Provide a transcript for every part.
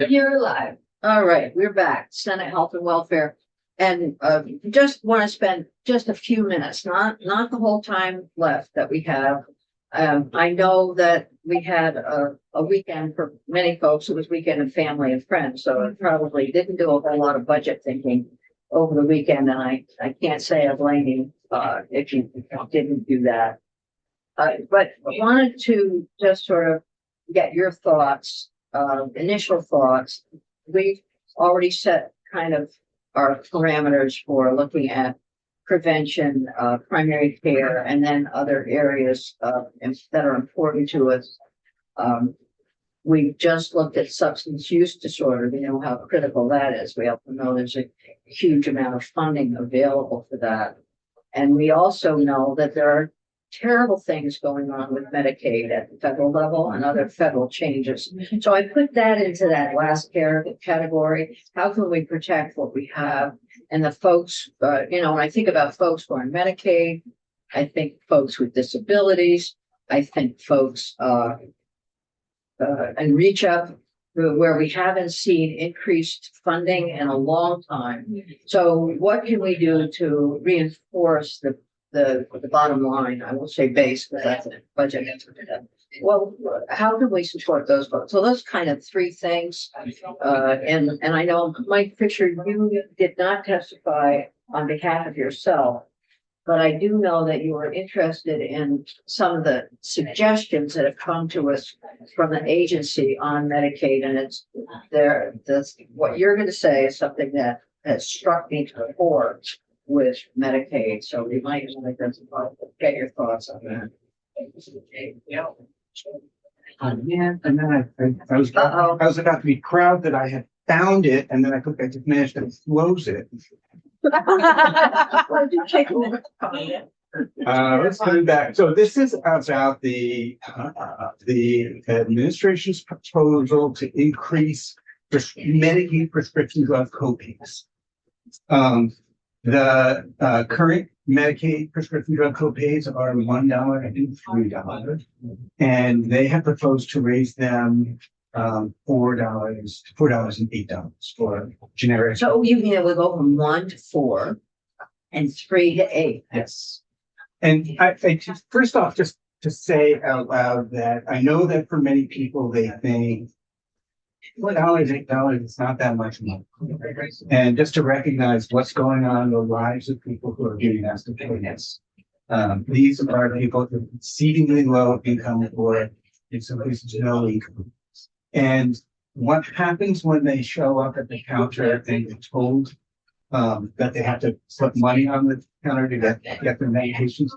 You're live. All right, we're back. Senate Health and Welfare. And just want to spend just a few minutes, not the whole time left that we have. I know that we had a weekend for many folks. It was weekend of family and friends, so it probably didn't do a whole lot of budget thinking over the weekend. And I can't say I blame you if you didn't do that. But I wanted to just sort of get your thoughts, initial thoughts. We've already set kind of our parameters for looking at prevention, primary care, and then other areas that are important to us. We've just looked at substance use disorder. We know how critical that is. We also know there's a huge amount of funding available for that. And we also know that there are terrible things going on with Medicaid at the federal level and other federal changes. So I put that into that last category. How can we protect what we have? And the folks, when I think about folks who are on Medicaid, I think folks with disabilities, I think folks and reach up where we haven't seen increased funding in a long time. So what can we do to reinforce the bottom line? I won't say base because that's a budget. Well, how can we support those folks? So those kind of three things. And I know, Mike Fisher, you did not testify on behalf of yourself, but I do know that you are interested in some of the suggestions that have come to us from the agency on Medicaid. And it's there, what you're going to say is something that has struck me to the core with Medicaid. So we might want to get your thoughts on that. Yeah, and then I was about to be proud that I had found it, and then I think I just managed to close it. Let's go back. So this is about the administration's proposal to increase Medicaid prescription drug copays. The current Medicaid prescription drug copays are $1 and $3, and they have proposed to raise them $4 to $4 and $8 for generic. So you mean it would go from 1 to 4 and 3 to 8? Yes. And I just first off, just to say out loud that I know that for many people they think $4, $8, it's not that much money. And just to recognize what's going on in the lives of people who are being asked to pay this. These are people with exceedingly low income or in some cases no income. And what happens when they show up at the counter and they're told that they have to put money on the counter to get their medications?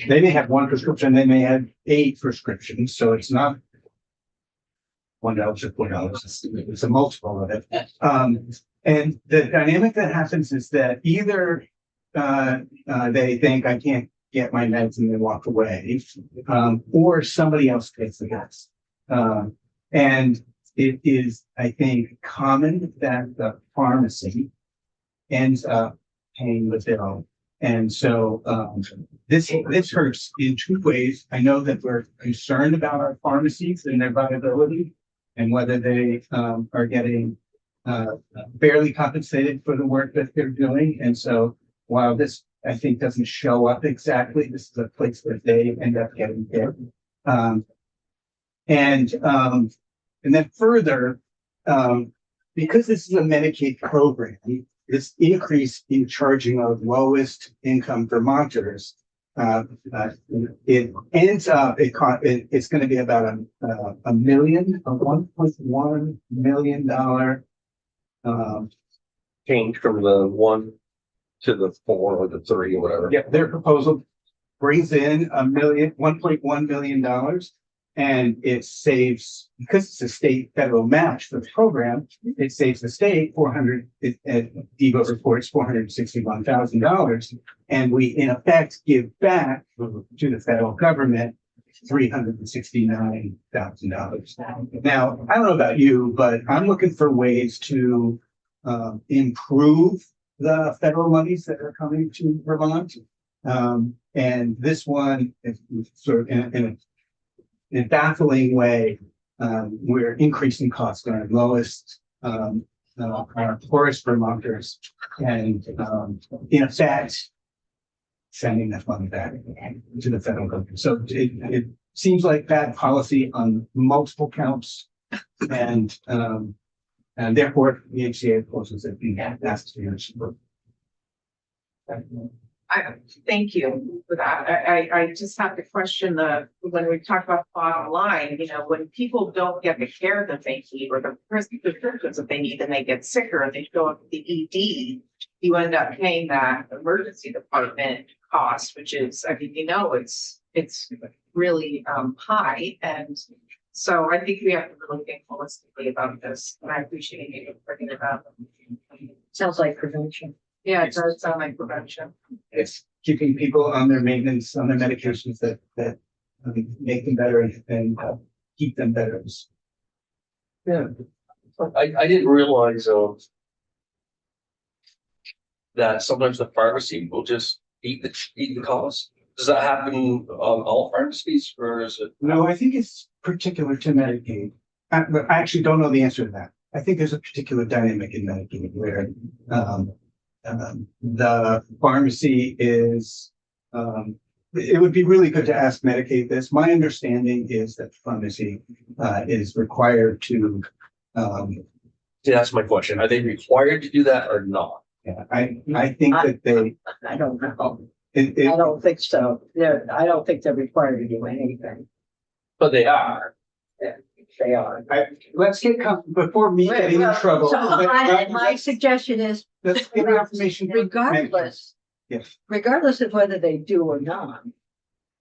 They may have one prescription, they may have 8 prescriptions, so it's not $1 to $4. It's a multiple of it. And the dynamic that happens is that either they think I can't get my meds and they walk away, or somebody else takes the gas. And it is, I think, common that the pharmacy ends up paying the bill. And so this hurts in 2 ways. I know that we're concerned about our pharmacies and their viability and whether they are getting barely compensated for the work that they're doing. And so while this, I think, doesn't show up exactly, this is a place that they end up getting hit. And then further, because this is a Medicaid program, this increase in charging of lowest income Vermonters, it ends up, it's going to be about a $1.1 million change from the 1 to the 4 or the 3 or whatever. Yeah, their proposal brings in $1.1 million. And it saves, because it's a state federal match for the program, it saves the state DEVO reports $461,000. And we, in effect, give back to the federal government $369,000. Now, I don't know about you, but I'm looking for ways to improve the federal monies that are coming to Vermont. And this one is sort of in a baffling way we're increasing costs on our lowest, our poorest Vermonters, and, in effect, sending that money back to the federal government. So it seems like bad policy on multiple counts, and therefore the HCA opposes it being asked to your support. Thank you for that. I just have to question when we talk about bottom line, you know, when people don't get the care that they need or the prescriptions that they need, then they get sicker and they go up to the ED, you end up paying that emergency department cost, which is, I mean, you know, it's really high. And so I think we have to really think holistically about this. And I appreciate you bringing it up. Sounds like prevention. Yeah, it does sound like prevention. It's keeping people on their maintenance, on their medications that make them better and keep them better. Yeah. I didn't realize, that sometimes the pharmacy will just eat the cost. Does that happen on all pharmacies or is it? No, I think it's particular to Medicaid. But I actually don't know the answer to that. I think there's a particular dynamic in Medicaid where the pharmacy is, it would be really good to ask Medicaid this. My understanding is that the pharmacy is required to, That's my question. Are they required to do that or not? yeah, I think that they, I don't know. it, I don't think so. I don't think they're required to do anything. But they are. They are. let's get, before me getting in trouble. So my suggestion is, Let's get the information. regardless, Yes, regardless of whether they do or not,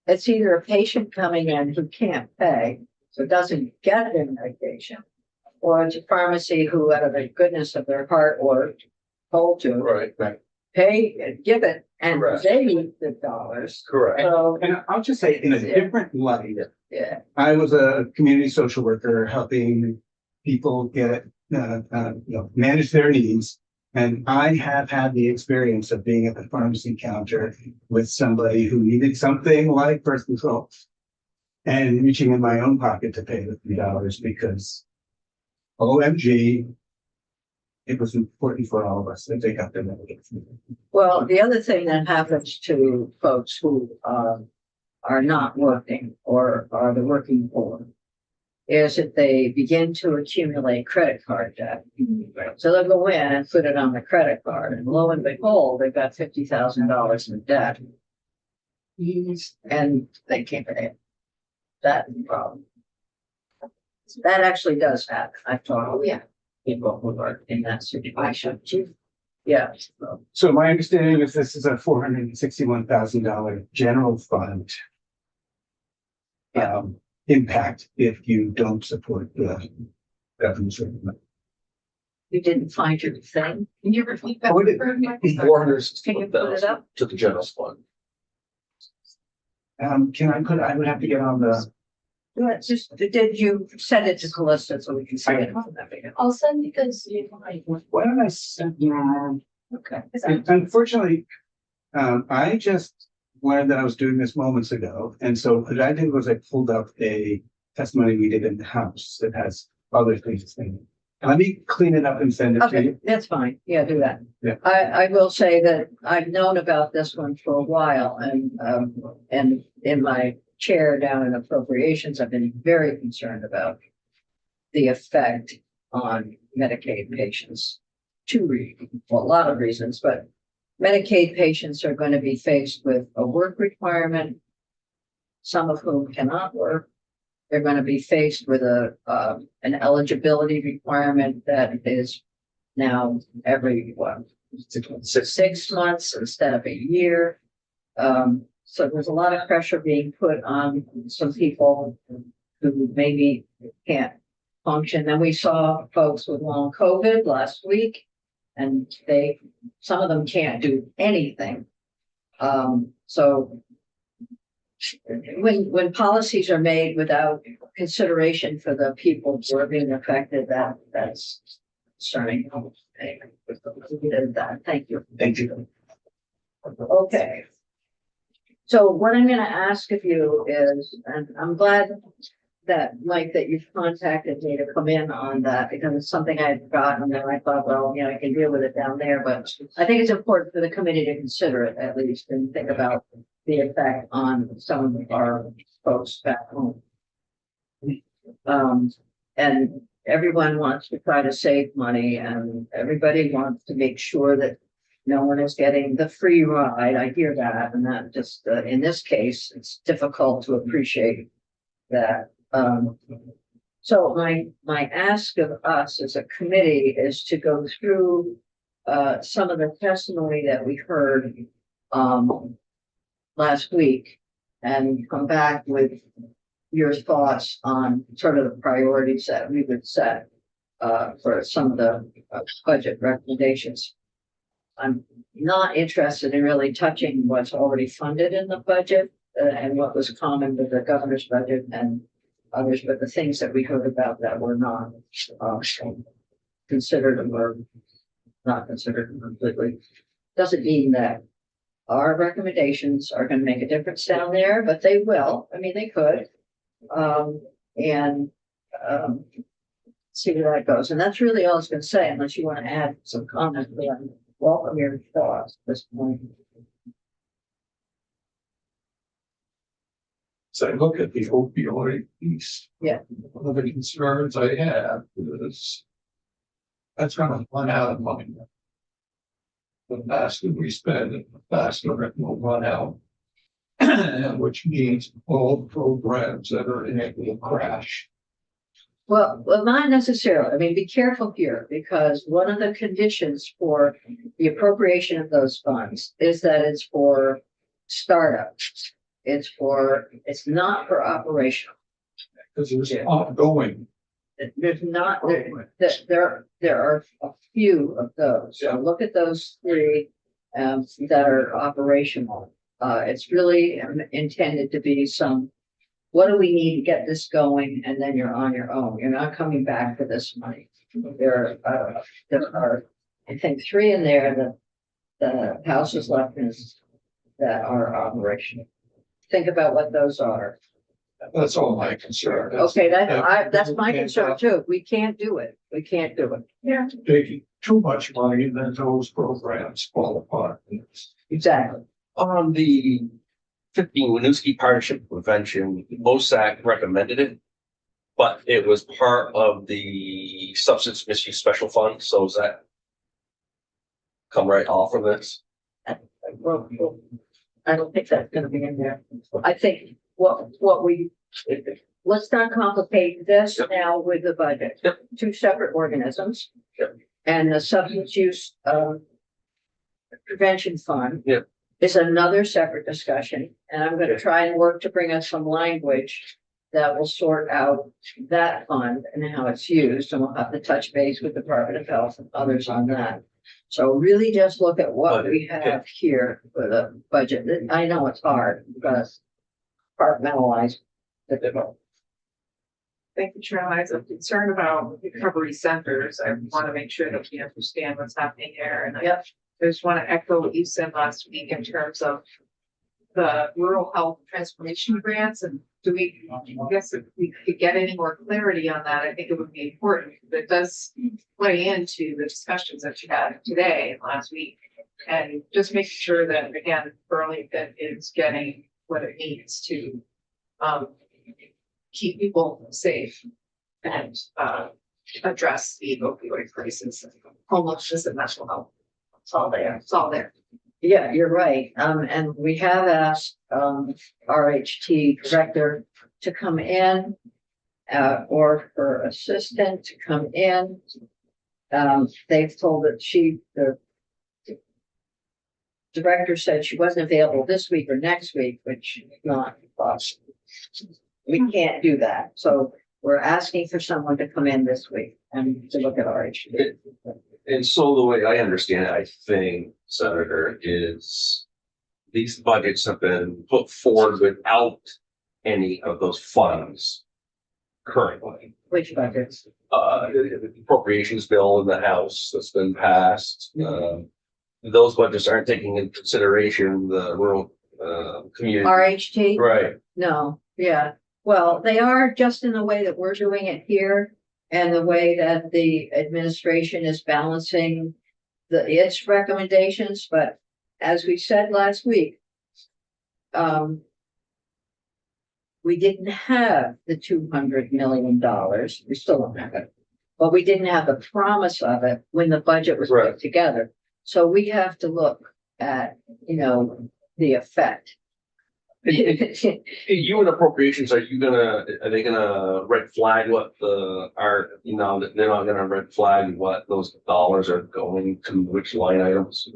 it's either a patient coming in who can't pay, so doesn't get their medication, or it's a pharmacy who, out of the goodness of their heart or told to, Right. pay, give it, and Correct. they need the dollars. Correct. So, and I'll just say in a different light, yeah, I was a community social worker helping people get, manage their needs. And I have had the experience of being at the pharmacy counter with somebody who needed something like birth control and reaching in my own pocket to pay the $3 because OMG, it was important for all of us that they got their medication. well, the other thing that happens to folks who are not working or are the working poor is that they begin to accumulate credit card debt. So they'll go in and put it on the credit card, and lo and behold, they've got $50,000 in debt. And they can't pay it. That's the problem. That actually does happen. I've talked to people who are in that situation. Yeah. So my understanding is this is a $461,000 general fund. Impact if you don't support the government. You didn't find your thing? Can you repeat that? Oh, it- for me? Can you put it up? To the general fund. I would have to get on the, Yeah, did you send it to Calista so we can see it? I'll send because why don't I send, Okay. unfortunately, I just learned that I was doing this moments ago. And so what I did was I pulled up a testimony we did in the house that has other things in it. Let me clean it up and send it to Okay, you. that's fine. Yeah, do that. Yeah. I will say that I've known about this one for a while and in my chair down in appropriations, I've been very concerned about the effect on Medicaid patients. A lot of reasons, but Medicaid patients are going to be faced with a work requirement, some of whom cannot work. They're going to be faced with an eligibility requirement that is now every 6 months instead of a year. So there's a lot of pressure being put on some people who maybe can't function. Then we saw folks with long COVID last week, and some of them can't do anything. So when policies are made without consideration for the people who are being affected, that's concerning. Thank you. Thank you. Okay. So what I'm going to ask of you is, and I'm glad that, Mike, that you've contacted me to come in on that, because it's something I had forgotten, and I thought, well, you know, I can deal with it down there, but I think it's important for the committee to consider it at least, and think about the effect on some of our folks back home. And everyone wants to try to save money, and everybody wants to make sure that no one is getting the free ride. I hear that, and that just, in this case, it's difficult to appreciate that. So my ask of us as a committee is to go through some of the testimony that we heard last week and come back with your thoughts on sort of the priorities that we would set for some of the budget recommendations. I'm not interested in really touching what's already funded in the budget and what was common with the governor's budget and others, but the things that we heard about that were not considered or not considered completely. Doesn't mean that our recommendations are going to make a difference down there, but they will. I mean, they could. See where that goes. And that's really all I was going to say, unless you want to add some comments. Welcome your thoughts at this point. So I look at the opioid piece. Yeah. One of the concerns I have is that's gonna run out of money. The faster we spend, the faster it will run out. Which means all programs that are in it will crash. Well, not necessarily. I mean, be careful here, because one of the conditions for the appropriation of those funds is that it's for startups. It's not for operational. Because there's ongoing. There's not, there are a few of those. So look at those three that are operational. It's really intended to be some, what do we need to get this going? And then you're on your own. You're not coming back for this money. There are, I think, three in there that the House has left is that are operational. Think about what those are. That's all my concern. Okay, that's my concern too. We can't do it. We can't do it. Yeah. Taking too much money, then those programs fall apart. Exactly. On the 15 Winooski Partnership Prevention, MoSAC recommended it, but it was part of the Substance Misuse Special Fund. So does that come right off of this? Well, I don't think that's gonna be in there. I think let's not complicate this Yep. now with the budget. Yep. Two separate organisms. Yep. And the substance use prevention fund. Yep. Is another separate discussion, and I'm gonna try and work to bring us some language that will sort out that fund and how it's used, and we'll have to touch base with the Department of Health and others on that. So really just look at what we have here for the budget. I know it's hard because compartmentalize the different. Thank you, Charlie. I'm concerned about recovery centers. I want to make sure that we understand what's happening there. And Yep. I just want to echo what you said last week in terms of the rural health transformation grants. And I guess if we could get any more clarity on that, I think it would be important. But it does play into the discussions that you had today and last week. And just making sure that, again, Burlington is getting what it needs to keep people safe and address the opioid crisis, homelessness and mental health. It's all there. It's all there. Yeah, you're right. And we have asked RHT director to come in or her assistant to come in. They've told that the director said she wasn't available this week or next week, which is not possible. We can't do that. So we're asking for someone to come in this week and to look at RHT. And so the way I understand it, I think, Senator, is these budgets have been put forward without any of those funds currently. Which budgets? The appropriations bill in the House that's been passed, those budgets aren't taking into consideration the rural community. RHT? Right. No, yeah. Well, they are just in the way that we're doing it here and the way that the administration is balancing its recommendations, but as we said last week, we didn't have the $200 million. We still don't have it, but we didn't have the promise of it when the budget was Right. put together. So we have to look at, the effect. You and appropriations, are they gonna red flag what that they're not gonna red flag what those dollars are going to, which line items?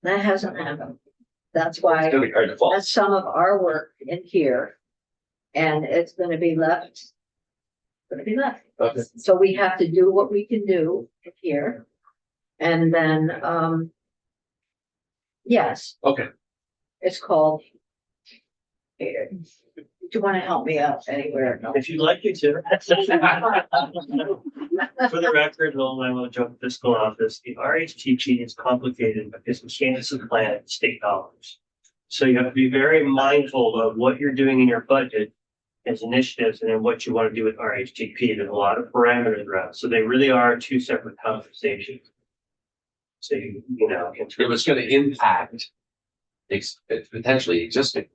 That hasn't happened. That's It's why, gonna be hard to follow. that's some of our work in here. And it's gonna be left. Okay. So we have to do what we can do here. And then, yes, Okay, it's called. Do you want to help me out anywhere? No. If you'd like me to. For the record, Noel and I will joke fiscal office, the RHTP is complicated because we can't supplant state dollars. So you have to be very mindful of what you're doing in your budget as initiatives and then what you want to do with RHTP. There's a lot of parameters around, so they really are two separate conversations. So if it's gonna impact potentially existing.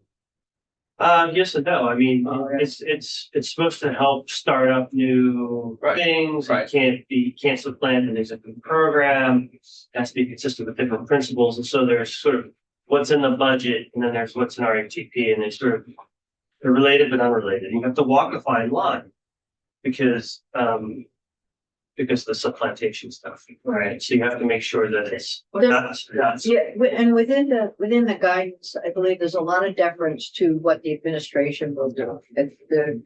Yes and no. I mean, Oh, yeah. it's supposed to help start up new Right, things. right. It can't supplant an existing program. It has to be consistent with different principles. And so there's sort of what's in the budget and then there's what's in RHTP, and they're related but unrelated. And you have to walk a fine line because of the supplantation stuff, right? So you have to make sure that it's not. Yeah, and within the guidance, I believe there's a lot of deference to what the administration will do.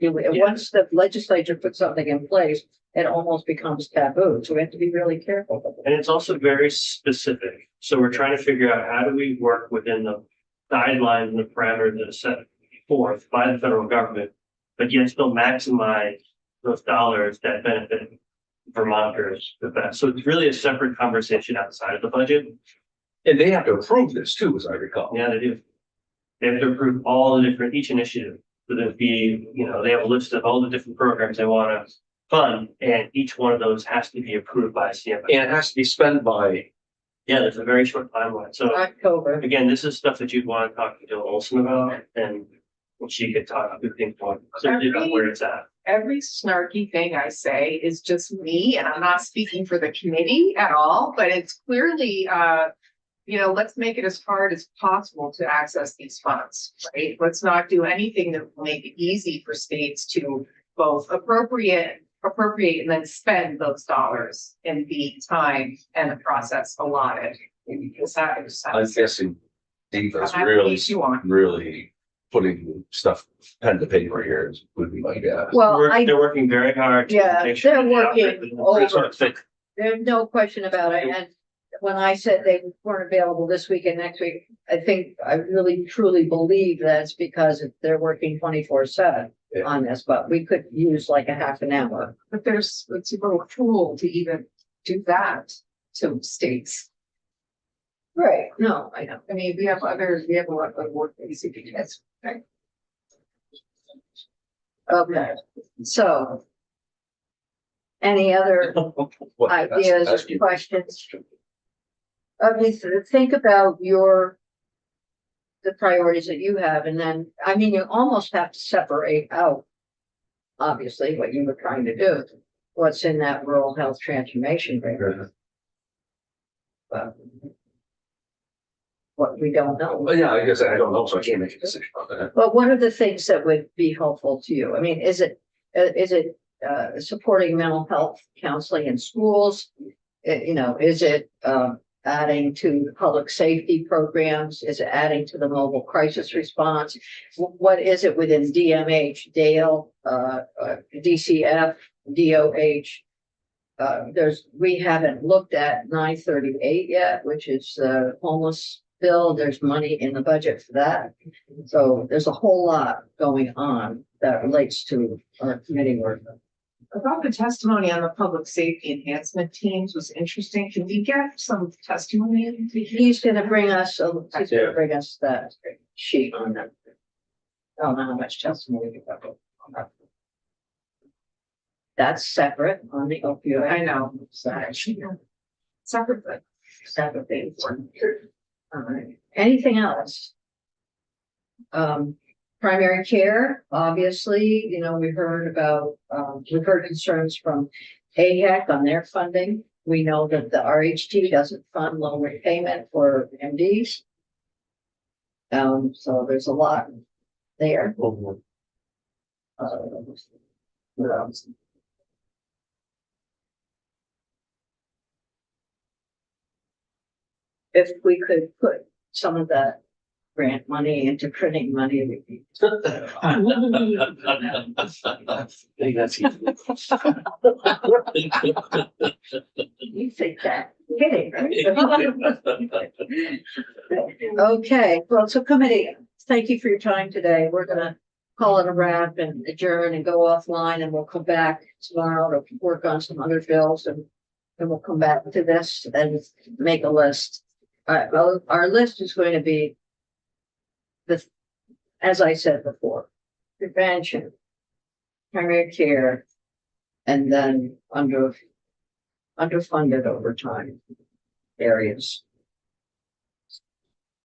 Once the legislature puts something in place, it almost becomes taboo. So we have to be really careful. And it's also very specific. So we're trying to figure out how do we work within the guidelines and the parameters that are set forth by the federal government, but yet still maximize those dollars that benefit Vermonters the best. So it's really a separate conversation outside of the budget. And they have to approve this too, as I recall. Yeah, they do. They have to approve all the different, each initiative. So there'd be, they have a list of all the different programs they want to fund, and each one of those has to be approved by CFO. And it has to be spent by, Yeah, there's a very short timeline. So October. again, this is stuff that you'd want to talk to Jill Olson about, and she could talk to think about where it's at. Every snarky thing I say is just me, and I'm not speaking for the committee at all, but it's clearly, let's make it as hard as possible to access these funds, right? Let's not do anything that will make it easy for states to both appropriate and then spend those dollars in the time and the process allotted. Because that is. I'm guessing Diva's However really, much you want. really putting stuff pen to paper here would be my guess. Well, They're working very hard. to Yeah, make sure they're that working outfit is over. fit. There's no question about it. And when I said they weren't available this week and next week, I really truly believe that's because they're working 24/7 Yeah. on this, but we could use like a half an hour. But it's a little cruel to even do that to states. Right. No, I know. I mean, we have a lot of work that needs to be done. Okay, so. Any other What- ideas that's or questions? Okay, so think about the priorities that you have, and then, I mean, you almost have to separate out. Obviously, what you were trying to do, what's in that rural health transformation grant. But what we don't know. Well, yeah, I guess I don't know, so I can't make a decision on that. But what are the things that would be helpful to you? I mean, is it supporting mental health counseling in schools? Is it adding to public safety programs? Is it adding to the mobile crisis response? What is it within DMH, Dale, DCF, DOH? We haven't looked at 938 yet, which is the homeless bill. There's money in the budget for that. So there's a whole lot going on that relates to our committee work. I thought the testimony on the public safety enhancement teams was interesting. Can we get some testimony? He's gonna bring us that sheet on that. I don't know how much testimony we got. That's separate on the opioid. I know. Side. Separate, but Separate thing. All right, anything else? Primary care, obviously, you know, we've heard concerns from AHEC on their funding. We know that the RHT doesn't fund loan repayment for MDs. So there's a lot there. What else? If we could put some of that grant money into printing money, we'd be. I think that's easy. You think that, kidding, right? Okay, well, so committee, thank you for your time today. We're gonna call it a wrap and adjourn and go offline, and we'll come back tomorrow to work on some other bills, and we'll come back to this and make a list. Our list is going to be as I said before, prevention, primary care, and then underfunded over time areas.